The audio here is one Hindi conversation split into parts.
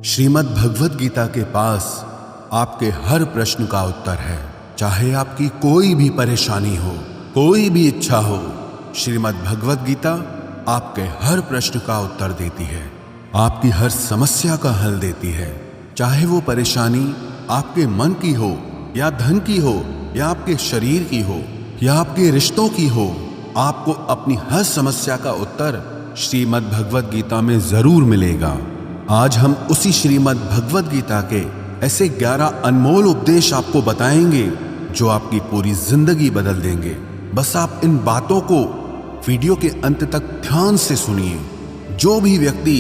श्रीमद् भगवद गीता के पास आपके हर प्रश्न का उत्तर है। चाहे आपकी कोई भी परेशानी हो, कोई भी इच्छा हो, श्रीमद् भगवद गीता आपके हर प्रश्न का उत्तर देती है, आपकी हर समस्या का हल देती है। चाहे वो परेशानी आपके मन की हो या धन की हो या आपके शरीर की हो या आपके रिश्तों की हो, आपको अपनी हर समस्या का उत्तर श्रीमद् भगवद गीता में जरूर मिलेगा। आज हम उसी श्रीमद् भगवद गीता के ऐसे 11 अनमोल उपदेश आपको बताएंगे जो आपकी पूरी जिंदगी बदल देंगे। बस आप इन बातों को वीडियो के अंत तक ध्यान से सुनिए। जो भी व्यक्ति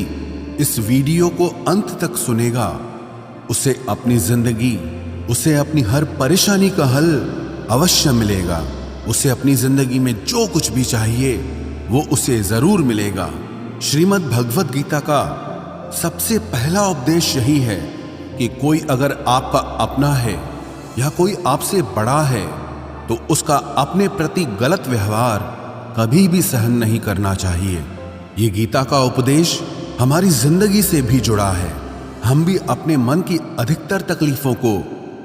इस वीडियो को अंत तक सुनेगा, उसे अपनी जिंदगी, उसे अपनी हर परेशानी का हल अवश्य मिलेगा। उसे अपनी जिंदगी में जो कुछ भी चाहिए वो उसे जरूर मिलेगा। श्रीमद् भगवद गीता का सबसे पहला उपदेश यही है कि कोई अगर आपका अपना है या कोई आपसे बड़ा है तो उसका अपने प्रति गलत व्यवहार कभी भी सहन नहीं करना चाहिए। ये गीता का उपदेश हमारी जिंदगी से भी जुड़ा है। हम भी अपने मन की अधिकतर तकलीफों को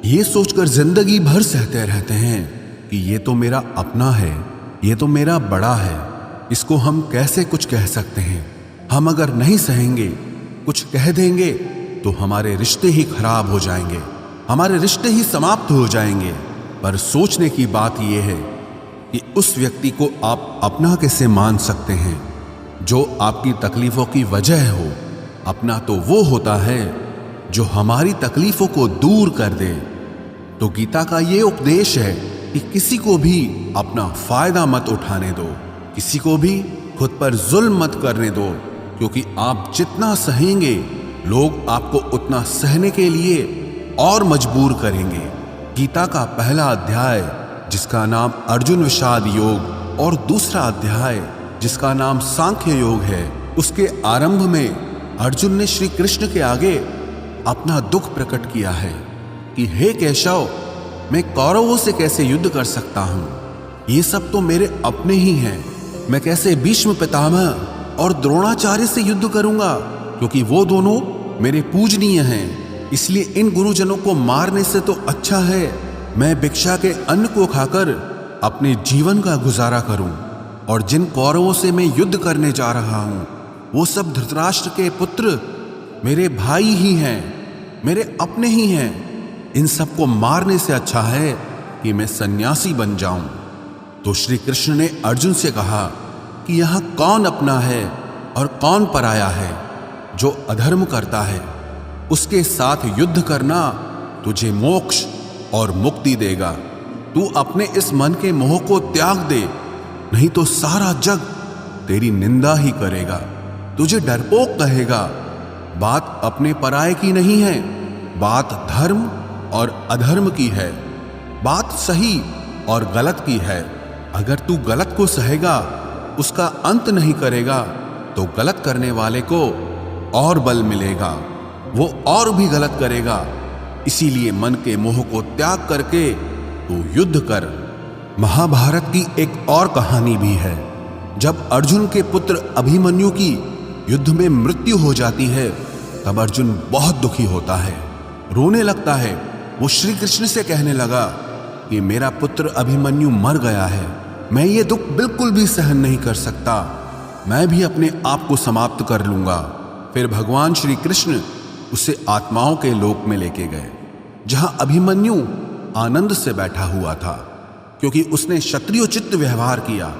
ये सोचकर जिंदगी भर सहते रहते हैं कि ये तो मेरा अपना है, ये तो मेरा बड़ा है, इसको हम कैसे कुछ कह सकते हैं। हम अगर नहीं सहेंगे, कुछ कह देंगे तो हमारे रिश्ते ही खराब हो जाएंगे, हमारे रिश्ते ही समाप्त हो जाएंगे। पर सोचने की बात यह है कि उस व्यक्ति को आप अपना कैसे मान सकते हैं जो आपकी तकलीफों की वजह हो। अपना तो वो होता है जो हमारी तकलीफों को दूर कर दे। तो गीता का ये उपदेश है कि किसी को भी अपना फायदा मत उठाने दो, किसी को भी खुद पर जुल्म मत करने दो, क्योंकि आप जितना सहेंगे लोग आपको उतना सहने के लिए और मजबूर करेंगे। गीता का पहला अध्याय जिसका नाम अर्जुन विषाद योग और दूसरा अध्याय जिसका नाम सांख्य योग है, उसके आरंभ में अर्जुन ने श्री कृष्ण के आगे अपना दुख प्रकट किया है कि हे केशव, मैं कौरवों से कैसे युद्ध कर सकता हूं? ये सब तो मेरे अपने ही हैं। मैं कैसे भीष्म पितामह और द्रोणाचार्य से युद्ध करूंगा, क्योंकि वो दोनों मेरे पूजनीय हैं। इसलिए इन गुरुजनों को मारने से तो अच्छा है मैं भिक्षा के अन्न को खाकर अपने जीवन का गुजारा करूं। और जिन कौरवों से मैं युद्ध करने जा रहा हूं वो सब धृतराष्ट्र के पुत्र मेरे भाई ही हैं, मेरे अपने ही हैं। इन सबको मारने से अच्छा है कि मैं सन्यासी बन जाऊं। तो श्री कृष्ण ने अर्जुन से कहा कि यहां कौन अपना है और कौन पराया है। जो अधर्म करता है उसके साथ युद्ध करना तुझे मोक्ष और मुक्ति देगा। तू अपने इस मन के मोह को त्याग दे, नहीं तो सारा जग तेरी निंदा ही करेगा, तुझे डरपोक कहेगा। बात अपने पराये की नहीं है, बात धर्म और अधर्म की है, बात सही और गलत की है। अगर तू गलत को सहेगा, उसका अंत नहीं करेगा, तो गलत करने वाले को और बल मिलेगा, वो और भी गलत करेगा। इसीलिए मन के मोह को त्याग करके तू युद्ध कर। महाभारत की एक और कहानी भी है। जब अर्जुन के पुत्र अभिमन्यु की युद्ध में मृत्यु हो जाती है, तब अर्जुन बहुत दुखी होता है, रोने लगता है। वो श्री कृष्ण से कहने लगा कि मेरा पुत्र अभिमन्यु मर गया है, मैं ये दुख बिल्कुल भी सहन नहीं कर सकता, मैं भी अपने आप को समाप्त कर लूंगा। फिर भगवान श्री कृष्ण उसे आत्माओं के लोक में लेके गए, जहां अभिमन्यु आनंद से बैठा हुआ था। क्योंकि उसने क्षत्रियोचित व्यवहार किया,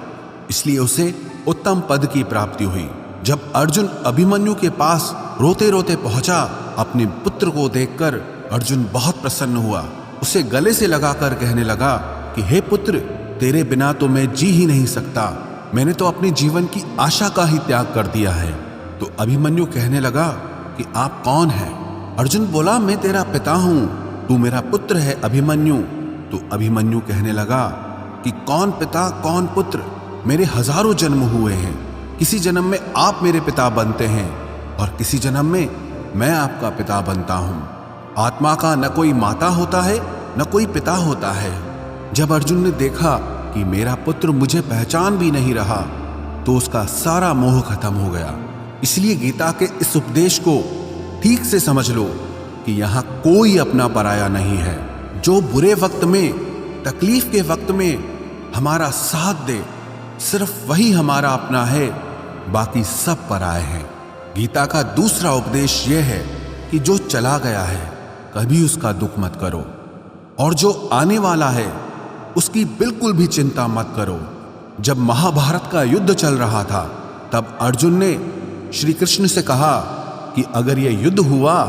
इसलिए उसे उत्तम पद की प्राप्ति हुई। जब अर्जुन अभिमन्यु के पास रोते रोते पहुंचा, अपने पुत्र को देखकर अर्जुन बहुत प्रसन्न हुआ। उसे गले से लगाकर कहने लगा कि हे पुत्र, तेरे बिना तो मैं जी ही नहीं सकता, मैंने तो अपने जीवन की आशा का ही त्याग कर दिया है। तो अभिमन्यु कहने लगा कि आप कौन हैं? अर्जुन बोला, मैं तेरा पिता हूं, तू मेरा पुत्र है अभिमन्यु। तो अभिमन्यु कहने लगा कि कौन पिता कौन पुत्र, मेरे हजारों जन्म हुए हैं। किसी जन्म में आप मेरे पिता बनते हैं और किसी जन्म में मैं आपका पिता बनता हूं। आत्मा का न कोई माता होता है न कोई पिता होता है। जब अर्जुन ने देखा कि मेरा पुत्र मुझे पहचान भी नहीं रहा, तो उसका सारा मोह खत्म हो गया। इसलिए गीता के इस उपदेश को ठीक से समझ लो कि यहां कोई अपना पराया नहीं है। जो बुरे वक्त में, तकलीफ के वक्त में हमारा साथ दे, सिर्फ वही हमारा अपना है, बाकी सब पराए हैं। गीता का दूसरा उपदेश यह है कि जो चला गया है कभी उसका दुख मत करो, और जो आने वाला है उसकी बिल्कुल भी चिंता मत करो। जब महाभारत का युद्ध चल रहा था तब अर्जुन ने श्री कृष्ण से कहा कि अगर यह युद्ध हुआ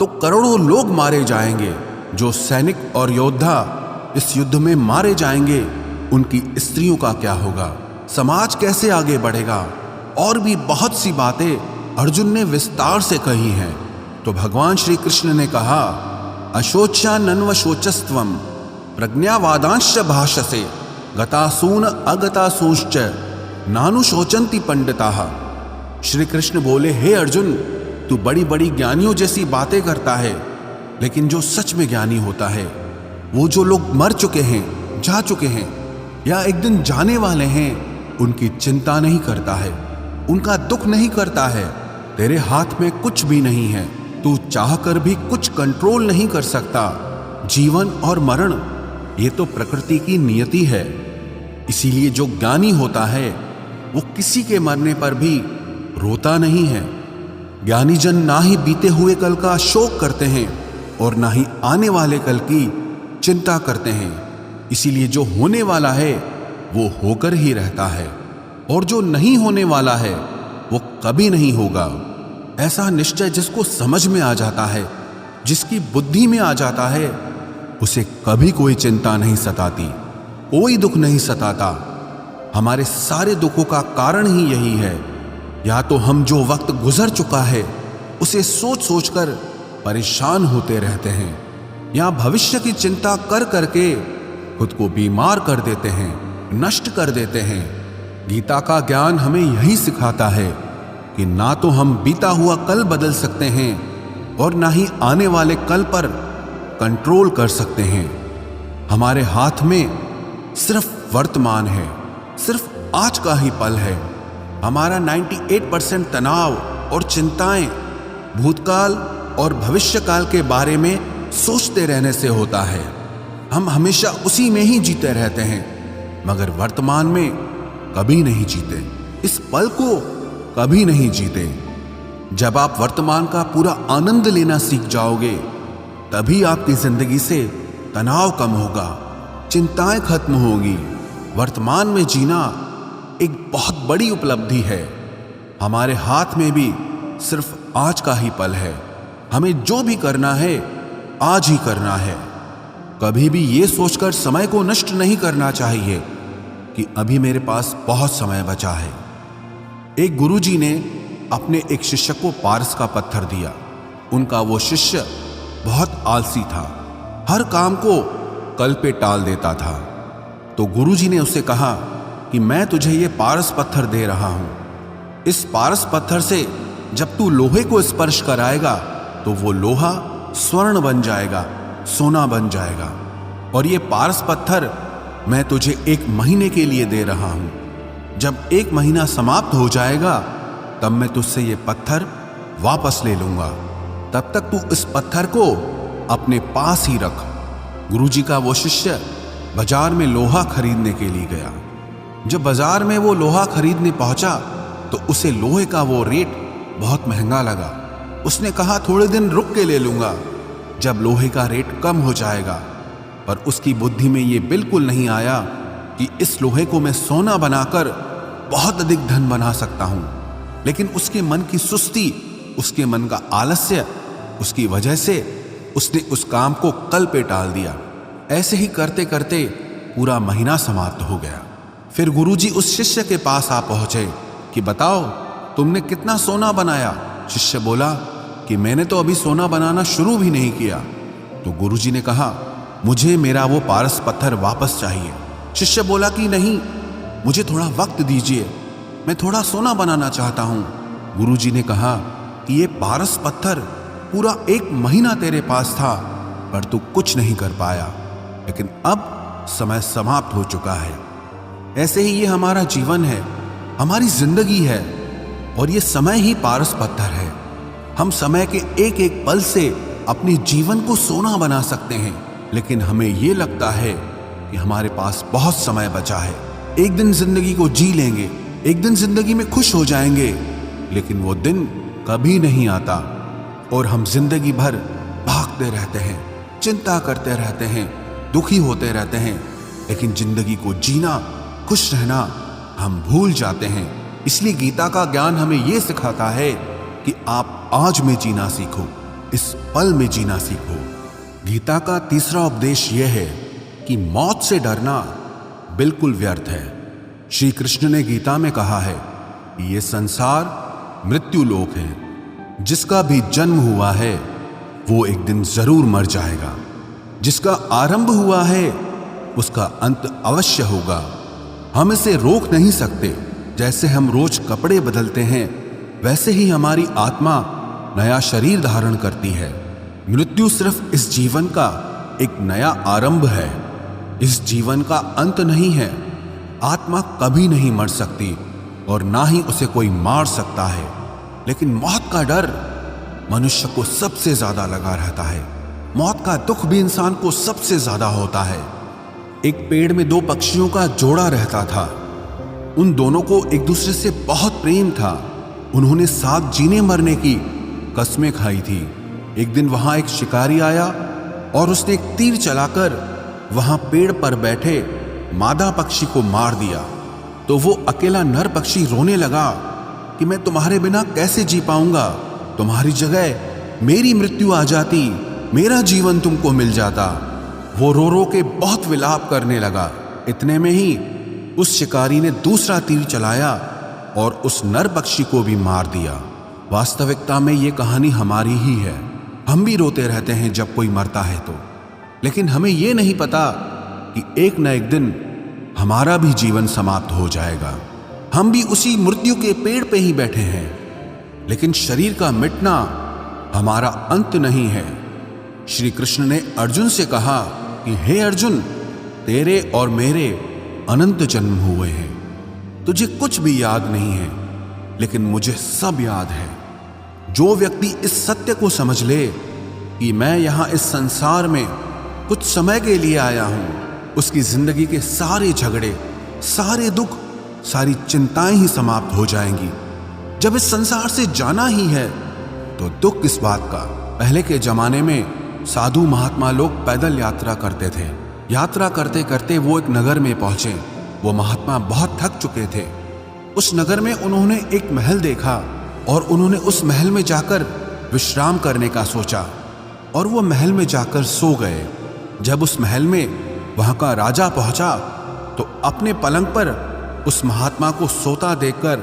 तो करोड़ों लोग मारे जाएंगे। जो सैनिक और योद्धा इस युद्ध में मारे जाएंगे उनकी स्त्रियों का क्या होगा, समाज कैसे आगे बढ़ेगा। और भी बहुत सी बातें अर्जुन ने विस्तार से कही हैं। तो भगवान श्री कृष्ण ने कहा, अशोच्या नन्व शोचस्त्वम प्रज्ञावादांश्च भाषसे गतासून अगतासूश्च नानुशोचन्ति पंडिताः। श्री कृष्ण बोले, हे अर्जुन, तू बड़ी बड़ी ज्ञानियों जैसी बातें करता है, लेकिन जो सच में ज्ञानी होता है, वो जो लोग मर चुके हैं, जा चुके हैं या एक दिन जाने वाले हैं, उनकी चिंता नहीं करता है, उनका दुख नहीं करता है। तेरे हाथ में कुछ भी नहीं है, तू चाहकर भी कुछ कंट्रोल नहीं कर सकता। जीवन और मरण ये तो प्रकृति की नियति है। इसीलिए जो ज्ञानी होता है वो किसी के मरने पर भी रोता नहीं है। ज्ञानी जन ना ही बीते हुए कल का शोक करते हैं और ना ही आने वाले कल की चिंता करते हैं। इसीलिए जो होने वाला है वो होकर ही रहता है, और जो नहीं होने वाला है वो कभी नहीं होगा। ऐसा निश्चय जिसको समझ में आ जाता है, जिसकी बुद्धि में आ जाता है, उसे कभी कोई चिंता नहीं सताती, कोई दुख नहीं सताता। हमारे सारे दुखों का कारण ही यही है। या तो हम जो वक्त गुजर चुका है उसे सोच सोचकर परेशान होते रहते हैं, या भविष्य की चिंता कर करके खुद को बीमार कर देते हैं, नष्ट कर देते हैं। गीता का ज्ञान हमें यही सिखाता है कि ना तो हम बीता हुआ कल बदल सकते हैं और ना ही आने वाले कल पर कंट्रोल कर सकते हैं। हमारे हाथ में सिर्फ वर्तमान है, सिर्फ आज का ही पल है। हमारा 98% तनाव और चिंताएं भूतकाल और भविष्यकाल के बारे में सोचते रहने से होता है। हम हमेशा उसी में ही जीते रहते हैं, मगर वर्तमान में कभी नहीं जीते, इस पल को कभी नहीं जीते। जब आप वर्तमान का पूरा आनंद लेना सीख जाओगे, तभी आपकी जिंदगी से तनाव कम होगा, चिंताएं खत्म होगी। वर्तमान में जीना एक बहुत बड़ी उपलब्धि है। हमारे हाथ में भी सिर्फ आज का ही पल है। हमें जो भी करना है आज ही करना है। कभी भी ये सोचकर समय को नष्ट नहीं करना चाहिए कि अभी मेरे पास बहुत समय बचा है। एक गुरुजी ने अपने एक शिष्य को पारस का पत्थर दिया। उनका वो शिष्य बहुत आलसी था, हर काम को कल पे टाल देता था। तो गुरुजी ने उससे कहा कि मैं तुझे ये पारस पत्थर दे रहा हूं। इस पारस पत्थर से जब तू लोहे को स्पर्श कराएगा तो वो लोहा स्वर्ण बन जाएगा, सोना बन जाएगा। और ये पारस पत्थर मैं तुझे 1 महीने के लिए दे रहा हूं। जब 1 महीना समाप्त हो जाएगा तब मैं तुझसे ये पत्थर वापस ले लूंगा। तब तक तू इस पत्थर को अपने पास ही रख। गुरुजी का वो शिष्य बाजार में लोहा खरीदने के लिए गया। जब बाजार में वो लोहा खरीदने पहुंचा तो उसे लोहे का वो रेट बहुत महंगा लगा। उसने कहा थोड़े दिन रुक के ले लूंगा, जब लोहे का रेट कम हो जाएगा। पर उसकी बुद्धि में ये बिल्कुल नहीं आया कि इस लोहे को मैं सोना बनाकर बहुत अधिक धन बना सकता हूं। लेकिन उसके मन की सुस्ती, उसके मन का आलस्य, उसकी वजह से उसने उस काम को कल पे टाल दिया। ऐसे ही करते करते पूरा महीना समाप्त हो गया। फिर गुरुजी उस शिष्य के पास आ पहुंचे कि बताओ तुमने कितना सोना बनाया। शिष्य बोला कि मैंने तो अभी सोना बनाना शुरू भी नहीं किया। तो गुरुजी ने कहा मुझे मेरा वो पारस पत्थर वापस चाहिए। शिष्य बोला कि नहीं, मुझे थोड़ा वक्त दीजिए, मैं थोड़ा सोना बनाना चाहता हूं। गुरुजी ने कहा कि ये पारस पत्थर पूरा 1 महीना तेरे पास था, पर तू कुछ नहीं कर पाया, लेकिन अब समय समाप्त हो चुका है। ऐसे ही ये हमारा जीवन है, हमारी जिंदगी है, और ये समय ही पारस पत्थर है। हम समय के एक एक पल से अपने जीवन को सोना बना सकते हैं, लेकिन हमें ये लगता है कि हमारे पास बहुत समय बचा है, एक दिन जिंदगी को जी लेंगे, एक दिन जिंदगी में खुश हो जाएंगे। लेकिन वो दिन कभी नहीं आता और हम जिंदगी भर भागते रहते हैं, चिंता करते रहते हैं, दुखी होते रहते हैं, लेकिन जिंदगी को जीना, खुश रहना हम भूल जाते हैं। इसलिए गीता का ज्ञान हमें यह सिखाता है कि आप आज में जीना सीखो, इस पल में जीना सीखो। गीता का तीसरा उपदेश यह है कि मौत से डरना बिल्कुल व्यर्थ है। श्री कृष्ण ने गीता में कहा है कि यह संसार मृत्यु लोक है, जिसका भी जन्म हुआ है वो एक दिन जरूर मर जाएगा, जिसका आरंभ हुआ है उसका अंत अवश्य होगा। हम इसे रोक नहीं सकते। जैसे हम रोज कपड़े बदलते हैं, वैसे ही हमारी आत्मा नया शरीर धारण करती है। मृत्यु सिर्फ इस जीवन का एक नया आरंभ है, इस जीवन का अंत नहीं है। आत्मा कभी नहीं मर सकती और ना ही उसे कोई मार सकता है, लेकिन मौत का डर मनुष्य को सबसे ज्यादा लगा रहता है। मौत का दुख भी इंसान को सबसे ज्यादा होता है। एक पेड़ में दो पक्षियों का जोड़ा रहता था। उन दोनों को एक दूसरे से बहुत प्रेम था। उन्होंने साथ जीने मरने की कस्में खाई थी। एक दिन वहां एक शिकारी आया और उसने एक तीर चलाकर वहां पेड़ पर बैठे मादा पक्षी को मार दिया। तो वो अकेला नर पक्षी रोने लगा कि मैं तुम्हारे बिना कैसे जी पाऊंगा, तुम्हारी जगह मेरी मृत्यु आ जाती, मेरा जीवन तुमको मिल जाता। वो रो रो के बहुत विलाप करने लगा। इतने में ही उस शिकारी ने दूसरा तीर चलाया और उस नर पक्षी को भी मार दिया। वास्तविकता में ये कहानी हमारी ही है। हम भी रोते रहते हैं जब कोई मरता है तो, लेकिन हमें ये नहीं पता कि एक न एक दिन हमारा भी जीवन समाप्त हो जाएगा। हम भी उसी मृत्यु के पेड़ पे ही बैठे हैं, लेकिन शरीर का मिटना हमारा अंत नहीं है। श्री कृष्ण ने अर्जुन से कहा कि हे अर्जुन, तेरे और मेरे अनंत जन्म हुए हैं, तुझे कुछ भी याद नहीं है, लेकिन मुझे सब याद है। जो व्यक्ति इस सत्य को समझ ले कि मैं यहां इस संसार में कुछ समय के लिए आया हूं, उसकी जिंदगी के सारे झगड़े, सारे दुख, सारी चिंताएं ही समाप्त हो जाएंगी। जब इस संसार से जाना ही है तो दुख किस बात का। पहले के जमाने में साधु महात्मा लोग पैदल यात्रा करते थे। यात्रा करते करते वो एक नगर में पहुंचे। वो महात्मा बहुत थक चुके थे। उस नगर में उन्होंने एक महल देखा और उन्होंने उस महल में जाकर विश्राम करने का सोचा और वो महल में जाकर सो गए। जब उस महल में वहां का राजा पहुंचा तो अपने पलंग पर उस महात्मा को सोता देखकर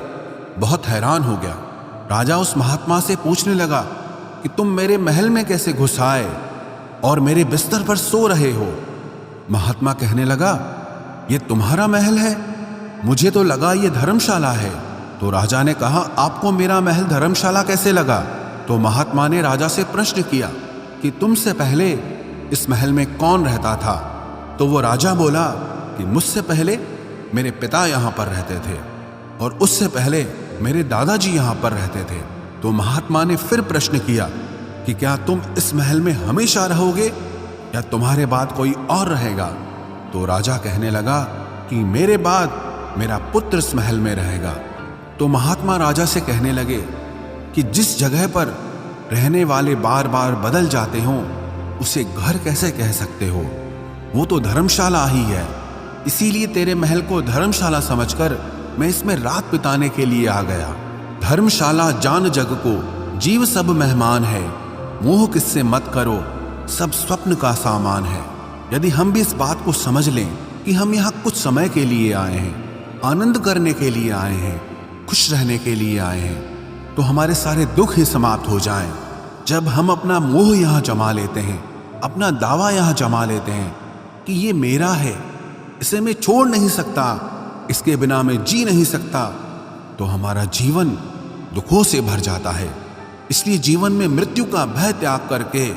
बहुत हैरान हो गया। राजा उस महात्मा से पूछने लगा कि तुम मेरे महल में कैसे घुस आए और मेरे बिस्तर पर सो रहे हो। महात्मा कहने लगा, ये तुम्हारा महल है, मुझे तो लगा ये धर्मशाला है। तो राजा ने कहा, आपको मेरा महल धर्मशाला कैसे लगा? तो महात्मा ने राजा से प्रश्न किया कि तुमसे पहले इस महल में कौन रहता था? तो वो राजा बोला कि मुझसे पहले मेरे पिता यहाँ पर रहते थे और उससे पहले मेरे दादाजी यहाँ पर रहते थे। तो महात्मा ने फिर प्रश्न किया कि क्या तुम इस महल में हमेशा रहोगे या तुम्हारे बाद कोई और रहेगा? तो राजा कहने लगा कि मेरे बाद मेरा पुत्र इस महल में रहेगा। तो महात्मा राजा से कहने लगे कि जिस जगह पर रहने वाले बार बार बदल जाते हों उसे घर कैसे कह सकते हो? वो तो धर्मशाला ही है। इसीलिए तेरे महल को धर्मशाला समझकर मैं इसमें रात बिताने के लिए आ गया। धर्मशाला जान जग को, जीव सब मेहमान है, मोह किससे मत करो, सब स्वप्न का सामान है। यदि हम भी इस बात को समझ लें कि हम यहाँ कुछ समय के लिए आए हैं, आनंद करने के लिए आए हैं, खुश रहने के लिए आए हैं, तो हमारे सारे दुख ही समाप्त हो जाएं। जब हम अपना मोह यहाँ जमा लेते हैं, अपना दावा यहाँ जमा लेते हैं कि ये मेरा है, इसे मैं छोड़ नहीं सकता, इसके बिना मैं जी नहीं सकता, तो हमारा जीवन दुखों से भर जाता है। इसलिए जीवन में मृत्यु का भय त्याग करके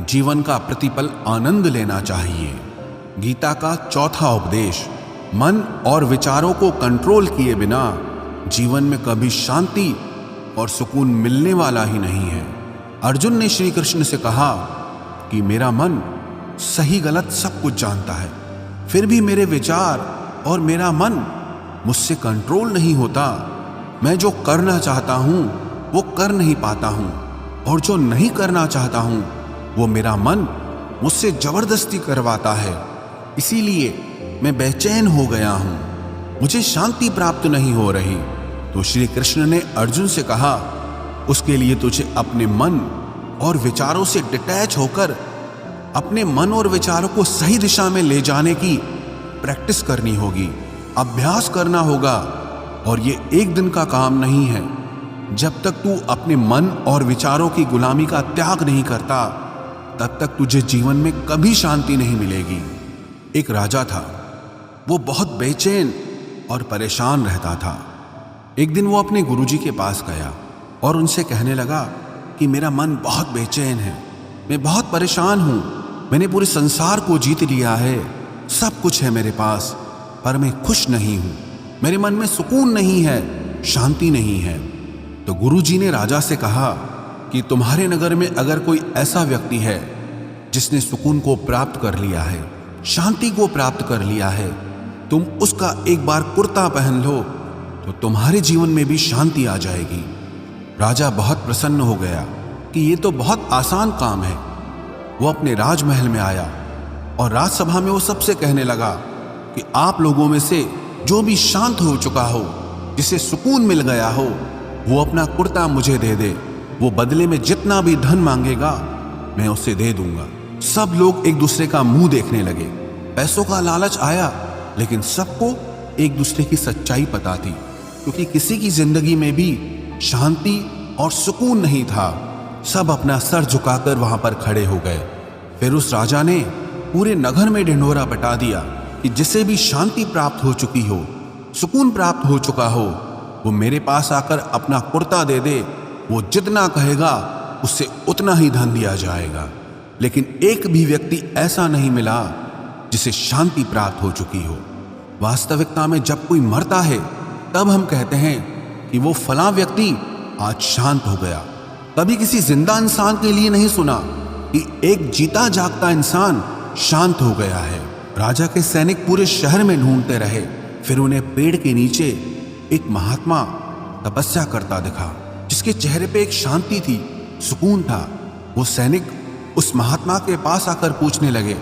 जीवन का प्रतिपल आनंद लेना चाहिए। गीता का चौथा उपदेश, मन और विचारों को कंट्रोल किए बिना जीवन में कभी शांति और सुकून मिलने वाला ही नहीं है। अर्जुन ने श्री कृष्ण से कहा कि मेरा मन सही गलत सब कुछ जानता है, फिर भी मेरे विचार और मेरा मन मुझसे कंट्रोल नहीं होता। मैं जो करना चाहता हूं वो कर नहीं पाता हूं, और जो नहीं करना चाहता हूं वो मेरा मन मुझसे जबरदस्ती करवाता है। इसीलिए मैं बेचैन हो गया हूं, मुझे शांति प्राप्त नहीं हो रही। तो श्री कृष्ण ने अर्जुन से कहा, उसके लिए तुझे अपने मन और विचारों से डिटैच होकर अपने मन और विचारों को सही दिशा में ले जाने की प्रैक्टिस करनी होगी, अभ्यास करना होगा। और ये एक दिन का काम नहीं है। जब तक तू अपने मन और विचारों की गुलामी का त्याग नहीं करता, तब तक तुझे जीवन में कभी शांति नहीं मिलेगी। एक राजा था, वो बहुत बेचैन और परेशान रहता था। एक दिन वो अपने गुरुजी के पास गया और उनसे कहने लगा कि मेरा मन बहुत बेचैन है, मैं बहुत परेशान हूं, मैंने पूरे संसार को जीत लिया है, सब कुछ है मेरे पास, पर मैं खुश नहीं हूं, मेरे मन में सुकून नहीं है, शांति नहीं है। तो गुरुजी ने राजा से कहा कि तुम्हारे नगर में अगर कोई ऐसा व्यक्ति है जिसने सुकून को प्राप्त कर लिया है, शांति को प्राप्त कर लिया है, तुम उसका एक बार कुर्ता पहन लो तो तुम्हारे जीवन में भी शांति आ जाएगी। राजा बहुत प्रसन्न हो गया कि ये तो बहुत आसान काम है। वो अपने राजमहल में आया और राजसभा में वो सबसे कहने लगा कि आप लोगों में से जो भी शांत हो चुका हो, जिसे सुकून मिल गया हो, वो अपना कुर्ता मुझे दे दे। वो बदले में जितना भी धन मांगेगा मैं उसे दे दूंगा। सब लोग एक दूसरे का मुंह देखने लगे। पैसों का लालच आया, लेकिन सबको एक दूसरे की सच्चाई पता थी, क्योंकि किसी की जिंदगी में भी शांति और सुकून नहीं था। सब अपना सर झुकाकर वहां पर खड़े हो गए। फिर उस राजा ने पूरे नगर में ढिंढोरा पिटा दिया कि जिसे भी शांति प्राप्त हो चुकी हो, सुकून प्राप्त हो चुका हो, वो मेरे पास आकर अपना कुर्ता दे दे। वो जितना कहेगा उससे उतना ही धन दिया जाएगा। लेकिन एक भी व्यक्ति ऐसा नहीं मिला जिसे शांति प्राप्त हो चुकी हो। वास्तविकता में जब कोई मरता है तब हम कहते हैं कि वो फलां व्यक्ति आज शांत हो गया। कभी किसी जिंदा इंसान के लिए नहीं सुना कि एक जीता जागता इंसान शांत हो गया है। राजा के सैनिक पूरे शहर में ढूंढते रहे, फिर उन्हें पेड़ के नीचे एक महात्मा तपस्या करता दिखा, जिसके चेहरे पे एक शांति थी, सुकून था। वो सैनिक उस महात्मा के पास आकर पूछने लगे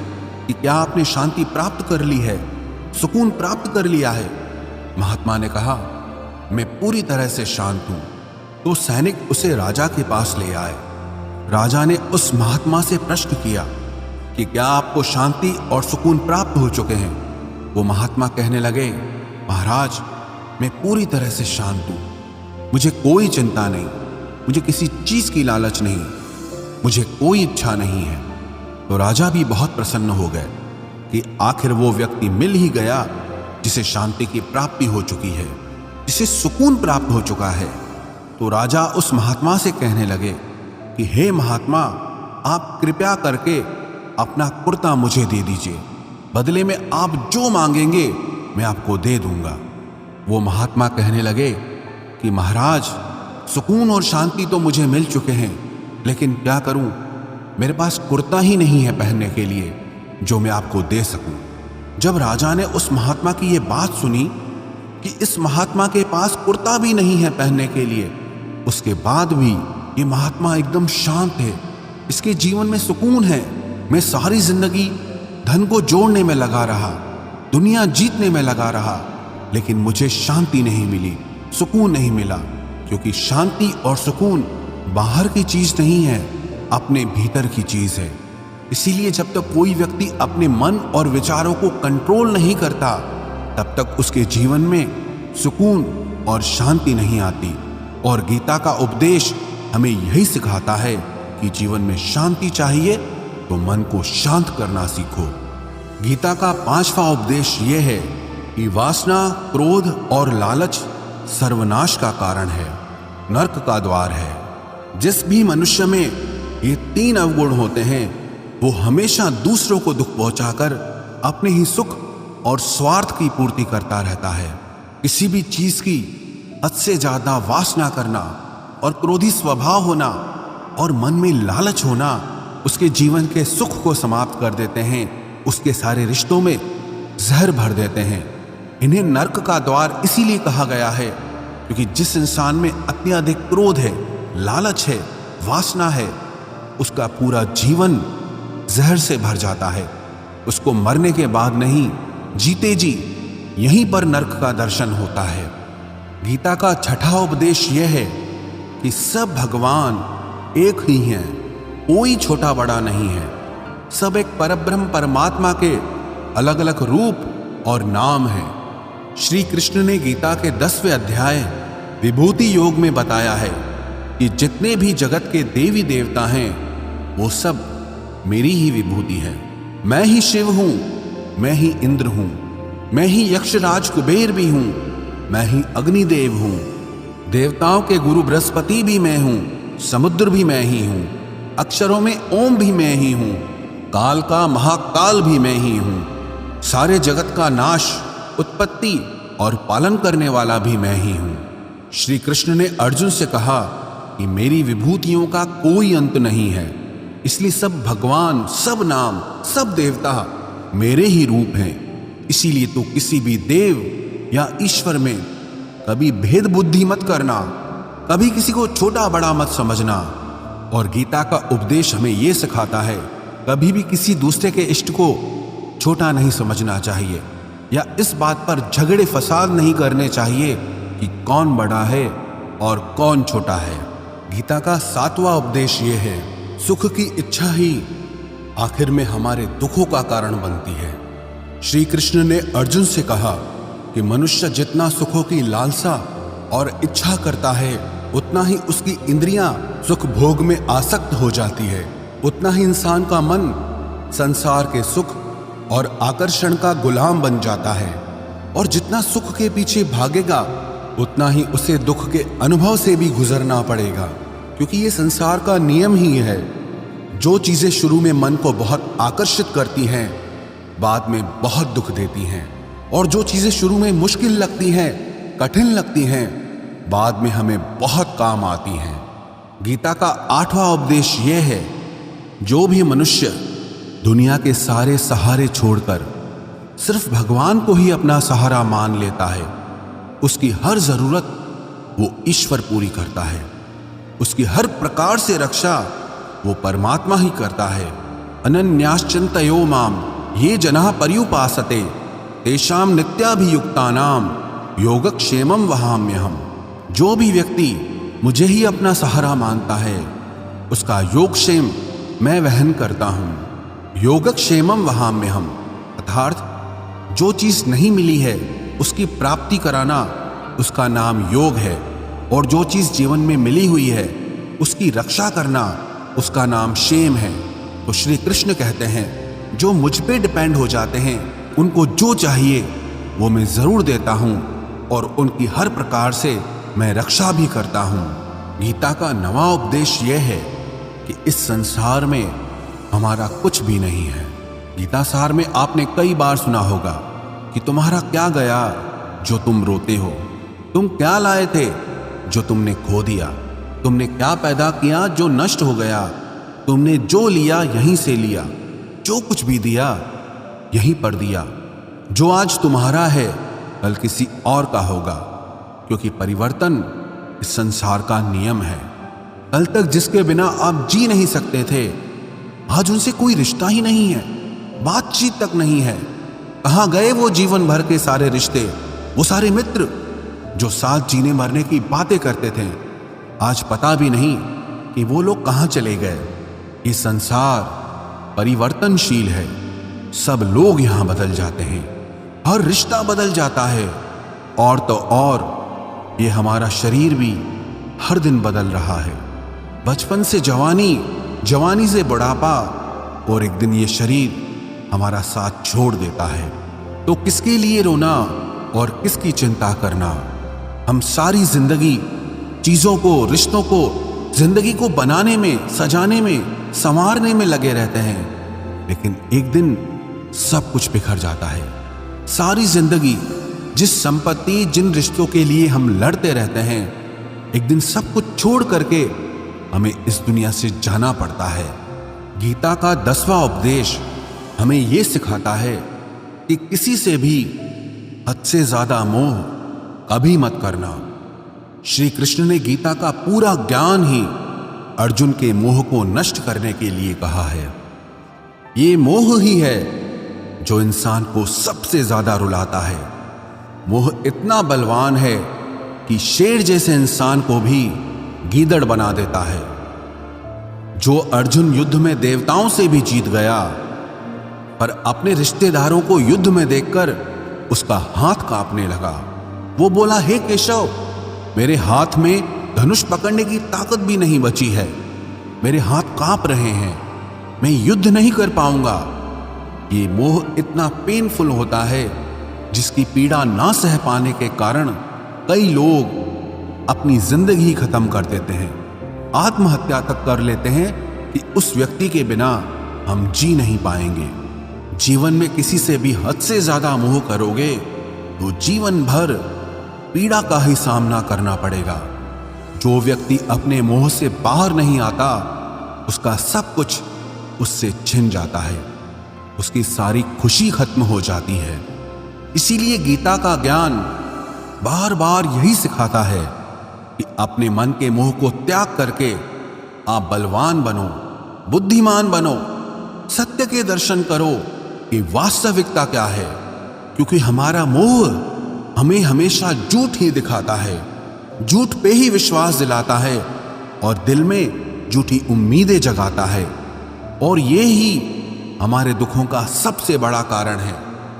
कि क्या आपने शांति प्राप्त कर ली है, सुकून प्राप्त कर लिया है? महात्मा ने कहा, मैं पूरी तरह से शांत हूं। तो सैनिक उसे राजा के पास ले आए। राजा ने उस महात्मा से प्रश्न किया कि क्या आपको शांति और सुकून प्राप्त हो चुके हैं? वो महात्मा कहने लगे, महाराज, मैं पूरी तरह से शांत हूं, मुझे कोई चिंता नहीं, मुझे किसी चीज की लालच नहीं, मुझे कोई इच्छा नहीं है। तो राजा भी बहुत प्रसन्न हो गए कि आखिर वो व्यक्ति मिल ही गया जिसे शांति की प्राप्ति हो चुकी है, जिसे सुकून प्राप्त हो चुका है। तो राजा उस महात्मा से कहने लगे कि हे महात्मा, आप कृपया करके अपना कुर्ता मुझे दे दीजिए, बदले में आप जो मांगेंगे मैं आपको दे दूंगा। वो महात्मा कहने लगे कि महाराज, सुकून और शांति तो मुझे मिल चुके हैं, लेकिन क्या करूं, मेरे पास कुर्ता ही नहीं है पहनने के लिए जो मैं आपको दे सकूं। जब राजा ने उस महात्मा की ये बात सुनी कि इस महात्मा के पास कुर्ता भी नहीं है पहनने के लिए, उसके बाद भी ये महात्मा एकदम शांत है, इसके जीवन में सुकून है। मैं सारी जिंदगी धन को जोड़ने में लगा रहा, दुनिया जीतने में लगा रहा, लेकिन मुझे शांति नहीं मिली, सुकून नहीं मिला, क्योंकि शांति और सुकून बाहर की चीज नहीं है, अपने भीतर की चीज है। इसीलिए जब तक कोई व्यक्ति अपने मन और विचारों को कंट्रोल नहीं करता, तब तक उसके जीवन में सुकून और शांति नहीं आती। और गीता का उपदेश हमें यही सिखाता है कि जीवन में शांति चाहिए तो मन को शांत करना सीखो। गीता का 5वां उपदेश यह है कि वासना, क्रोध और लालच सर्वनाश का कारण है, नरक का द्वार है। जिस भी मनुष्य में ये 3 अवगुण होते हैं, वो हमेशा दूसरों को दुख पहुंचाकर अपने ही सुख और स्वार्थ की पूर्ति करता रहता है। किसी भी चीज की हद से ज्यादा वासना करना और क्रोधी स्वभाव होना और मन में लालच होना उसके जीवन के सुख को समाप्त कर देते हैं, उसके सारे रिश्तों में जहर भर देते हैं। इन्हें नर्क का द्वार इसीलिए कहा गया है क्योंकि जिस इंसान में अत्यधिक क्रोध है, लालच है, वासना है, उसका पूरा जीवन जहर से भर जाता है। उसको मरने के बाद नहीं, जीते जी यहीं पर नर्क का दर्शन होता है। गीता का छठा उपदेश यह है कि सब भगवान एक ही हैं, कोई छोटा बड़ा नहीं है। सब एक परब्रह्म परमात्मा के अलग अलग रूप और नाम हैं। श्री कृष्ण ने गीता के 10वें अध्याय विभूति योग में बताया है कि जितने भी जगत के देवी देवता हैं वो सब मेरी ही विभूति है। मैं ही शिव हूं, मैं ही इंद्र हूं, मैं ही यक्षराज कुबेर भी हूं, मैं ही अग्निदेव हूं, देवताओं के गुरु बृहस्पति भी मैं हूं, समुद्र भी मैं ही हूं, अक्षरों में ओम भी मैं ही हूं, काल का महाकाल भी मैं ही हूं, सारे जगत का नाश, उत्पत्ति और पालन करने वाला भी मैं ही हूं। श्री कृष्ण ने अर्जुन से कहा कि मेरी विभूतियों का कोई अंत नहीं है, इसलिए सब भगवान, सब नाम, सब देवता मेरे ही रूप हैं। इसीलिए तो किसी भी देव या ईश्वर में कभी भेद बुद्धि मत करना, कभी किसी को छोटा बड़ा मत समझना। और गीता का उपदेश हमें यह सिखाता है कभी भी किसी दूसरे के इष्ट को छोटा नहीं समझना चाहिए या इस बात पर झगड़े फसाद नहीं करने चाहिए कि कौन बड़ा है और कौन छोटा है। गीता का 7वां उपदेश यह है, सुख की इच्छा ही आखिर में हमारे दुखों का कारण बनती है। श्री कृष्ण ने अर्जुन से कहा कि मनुष्य जितना सुखों की लालसा और इच्छा करता है उतना ही उसकी इंद्रियां सुख भोग में आसक्त हो जाती है, उतना ही इंसान का मन संसार के सुख और आकर्षण का गुलाम बन जाता है। और जितना सुख के पीछे भागेगा उतना ही उसे दुख के अनुभव से भी गुजरना पड़ेगा, क्योंकि ये संसार का नियम ही है। जो चीजें शुरू में मन को बहुत आकर्षित करती हैं बाद में बहुत दुख देती हैं, और जो चीजें शुरू में मुश्किल लगती हैं, कठिन लगती हैं, बाद में हमें बहुत काम आती हैं। गीता का 8वां उपदेश यह है, जो भी मनुष्य दुनिया के सारे सहारे छोड़कर सिर्फ भगवान को ही अपना सहारा मान लेता है, उसकी हर जरूरत वो ईश्वर पूरी करता है, उसकी हर प्रकार से रक्षा वो परमात्मा ही करता है। अनन्याश्चिन्तयो माम ये जनाः पर्युपासते तेषां नित्याभियुक्तानां योगक्षेमं वहाम्यहम्। जो भी व्यक्ति मुझे ही अपना सहारा मानता है उसका योगक्षेम मैं वहन करता हूँ। योगक्षेमं वहाम्यहम् अर्थात जो चीज नहीं मिली है उसकी प्राप्ति कराना उसका नाम योग है, और जो चीज जीवन में मिली हुई है उसकी रक्षा करना उसका नाम क्षेम है। तो श्री कृष्ण कहते हैं जो मुझ पे डिपेंड हो जाते हैं उनको जो चाहिए वो मैं जरूर देता हूँ और उनकी हर प्रकार से मैं रक्षा भी करता हूँ। गीता का 9वां उपदेश यह है कि इस संसार में हमारा कुछ भी नहीं है। गीता सार में आपने कई बार सुना होगा कि तुम्हारा क्या गया जो तुम रोते हो, तुम क्या लाए थे जो तुमने खो दिया, तुमने क्या पैदा किया जो नष्ट हो गया, तुमने जो लिया यहीं से लिया, जो कुछ भी दिया यहीं पर दिया। जो आज तुम्हारा है कल किसी और का होगा, क्योंकि परिवर्तन इस संसार का नियम है। कल तक जिसके बिना आप जी नहीं सकते थे आज उनसे कोई रिश्ता ही नहीं है, बातचीत तक नहीं है। कहाँ गए वो जीवन भर के सारे रिश्ते, वो सारे मित्र जो साथ जीने मरने की बातें करते थे, आज पता भी नहीं कि वो लोग कहाँ चले गए। ये संसार परिवर्तनशील है, सब लोग यहाँ बदल जाते हैं, हर रिश्ता बदल जाता है, और तो और ये हमारा शरीर भी हर दिन बदल रहा है। बचपन से जवानी, जवानी से बुढ़ापा, और एक दिन ये शरीर हमारा साथ छोड़ देता है। तो किसके लिए रोना और किसकी चिंता करना। हम सारी जिंदगी चीजों को, रिश्तों को, जिंदगी को बनाने में, सजाने में, संवारने में लगे रहते हैं, लेकिन एक दिन सब कुछ बिखर जाता है। सारी जिंदगी जिस संपत्ति, जिन रिश्तों के लिए हम लड़ते रहते हैं, एक दिन सब कुछ छोड़ करके हमें इस दुनिया से जाना पड़ता है। गीता का 10वां उपदेश हमें यह सिखाता है कि किसी से भी हद से ज्यादा मोह कभी मत करना। श्री कृष्ण ने गीता का पूरा ज्ञान ही अर्जुन के मोह को नष्ट करने के लिए कहा है। ये मोह ही है जो इंसान को सबसे ज्यादा रुलाता है। मोह इतना बलवान है कि शेर जैसे इंसान को भी गीदड़ बना देता है। जो अर्जुन युद्ध में देवताओं से भी जीत गया, पर अपने रिश्तेदारों को युद्ध में देखकर उसका हाथ कांपने लगा। वो बोला, हे केशव, मेरे हाथ में धनुष पकड़ने की ताकत भी नहीं बची है, मेरे हाथ कांप रहे हैं, मैं युद्ध नहीं कर पाऊंगा। ये मोह इतना पेनफुल होता है जिसकी पीड़ा ना सह पाने के कारण कई लोग अपनी जिंदगी खत्म कर देते हैं, आत्महत्या तक कर लेते हैं कि उस व्यक्ति के बिना हम जी नहीं पाएंगे। जीवन में किसी से भी हद से ज्यादा मोह करोगे तो जीवन भर पीड़ा का ही सामना करना पड़ेगा। जो व्यक्ति अपने मोह से बाहर नहीं आता, उसका सब कुछ उससे छिन जाता है, उसकी सारी खुशी खत्म हो जाती है। इसीलिए गीता का ज्ञान बार बार यही सिखाता है कि अपने मन के मोह को त्याग करके आप बलवान बनो, बुद्धिमान बनो, सत्य के दर्शन करो कि वास्तविकता क्या है। क्योंकि हमारा मोह हमें हमेशा झूठ ही दिखाता है, झूठ पे ही विश्वास दिलाता है और दिल में झूठी उम्मीदें जगाता है। और ये ही हमारे दुखों का सबसे बड़ा कारण है।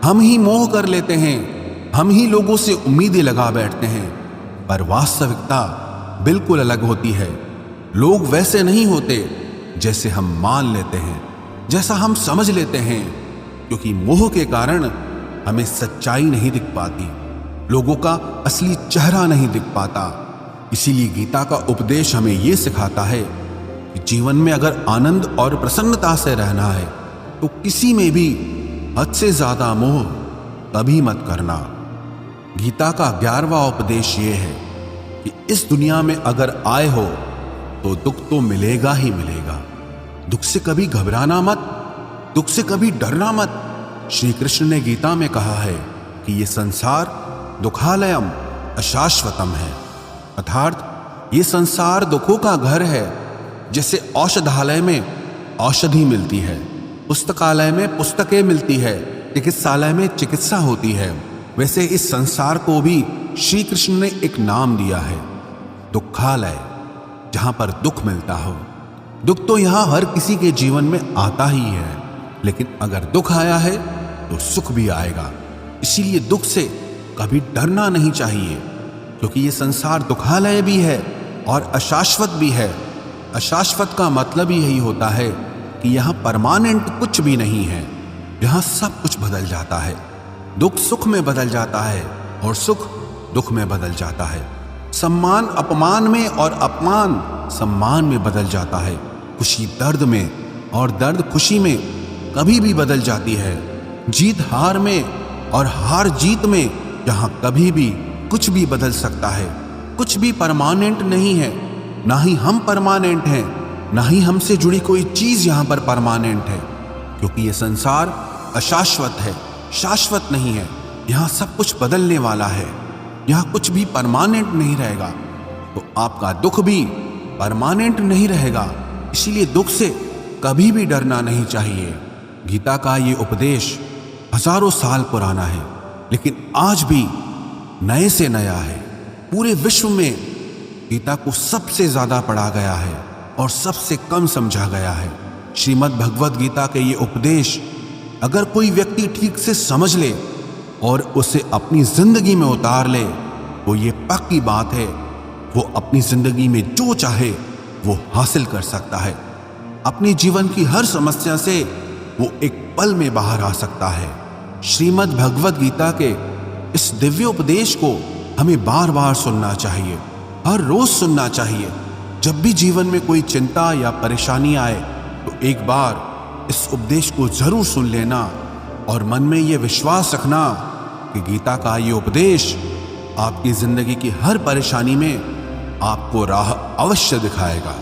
हम ही मोह कर लेते हैं, हम ही लोगों से उम्मीदें लगा बैठते हैं, पर वास्तविकता बिल्कुल अलग होती है। लोग वैसे नहीं होते जैसे हम मान लेते हैं, जैसा हम समझ लेते हैं, क्योंकि मोह के कारण हमें सच्चाई नहीं दिख पाती, लोगों का असली चेहरा नहीं दिख पाता। इसीलिए गीता का उपदेश हमें यह सिखाता है कि जीवन में अगर आनंद और प्रसन्नता से रहना है तो किसी में भी हद से ज्यादा मोह कभी मत करना। गीता का 11वां उपदेश ये है कि इस दुनिया में अगर आए हो तो दुख तो मिलेगा ही मिलेगा। दुख से कभी घबराना मत, दुख से कभी डरना मत। श्री कृष्ण ने गीता में कहा है कि ये संसार दुखालयम अशाश्वतम है, अर्थात ये संसार दुखों का घर है। जैसे औषधालय में औषधि मिलती है, पुस्तकालय में पुस्तकें मिलती है, चिकित्सालय में चिकित्सा होती है, वैसे इस संसार को भी श्री कृष्ण ने एक नाम दिया है, दुखालय, जहां पर दुख मिलता हो। दुख तो यहां हर किसी के जीवन में आता ही है, लेकिन अगर दुख आया है तो सुख भी आएगा। इसीलिए दुख से कभी डरना नहीं चाहिए, क्योंकि ये संसार दुखालय भी है और अशाश्वत भी है। अशाश्वत का मतलब ही यही होता है कि यहाँ परमानेंट कुछ भी नहीं है, यहाँ सब कुछ बदल जाता है। दुख सुख में बदल जाता है और सुख दुख में बदल जाता है। सम्मान अपमान में और अपमान सम्मान में बदल जाता है। खुशी दर्द में और दर्द खुशी में कभी भी बदल जाती है। जीत हार में और हार जीत में यहाँ कभी भी कुछ भी बदल सकता है। कुछ भी परमानेंट नहीं है, ना ही हम परमानेंट हैं, ना ही हमसे जुड़ी कोई चीज यहाँ पर परमानेंट है, क्योंकि ये संसार अशाश्वत है, शाश्वत नहीं है। यहाँ सब कुछ बदलने वाला है, यहाँ कुछ भी परमानेंट नहीं रहेगा। तो आपका दुख भी परमानेंट नहीं रहेगा, इसीलिए दुख से कभी भी डरना नहीं चाहिए। गीता का ये उपदेश हजारों साल पुराना है, लेकिन आज भी नए से नया है। पूरे विश्व में गीता को सबसे ज्यादा पढ़ा गया है और सबसे कम समझा गया है। श्रीमद् भगवद गीता के ये उपदेश अगर कोई व्यक्ति ठीक से समझ ले और उसे अपनी जिंदगी में उतार ले, तो ये पक्की बात है, वो अपनी जिंदगी में जो चाहे वो हासिल कर सकता है। अपने जीवन की हर समस्या से वो एक पल में बाहर आ सकता है। श्रीमद् भगवद गीता के इस दिव्य उपदेश को हमें बार बार सुनना चाहिए, हर रोज सुनना चाहिए। जब भी जीवन में कोई चिंता या परेशानी आए तो एक बार इस उपदेश को जरूर सुन लेना और मन में ये विश्वास रखना कि गीता का ये उपदेश आपकी जिंदगी की हर परेशानी में आपको राह अवश्य दिखाएगा।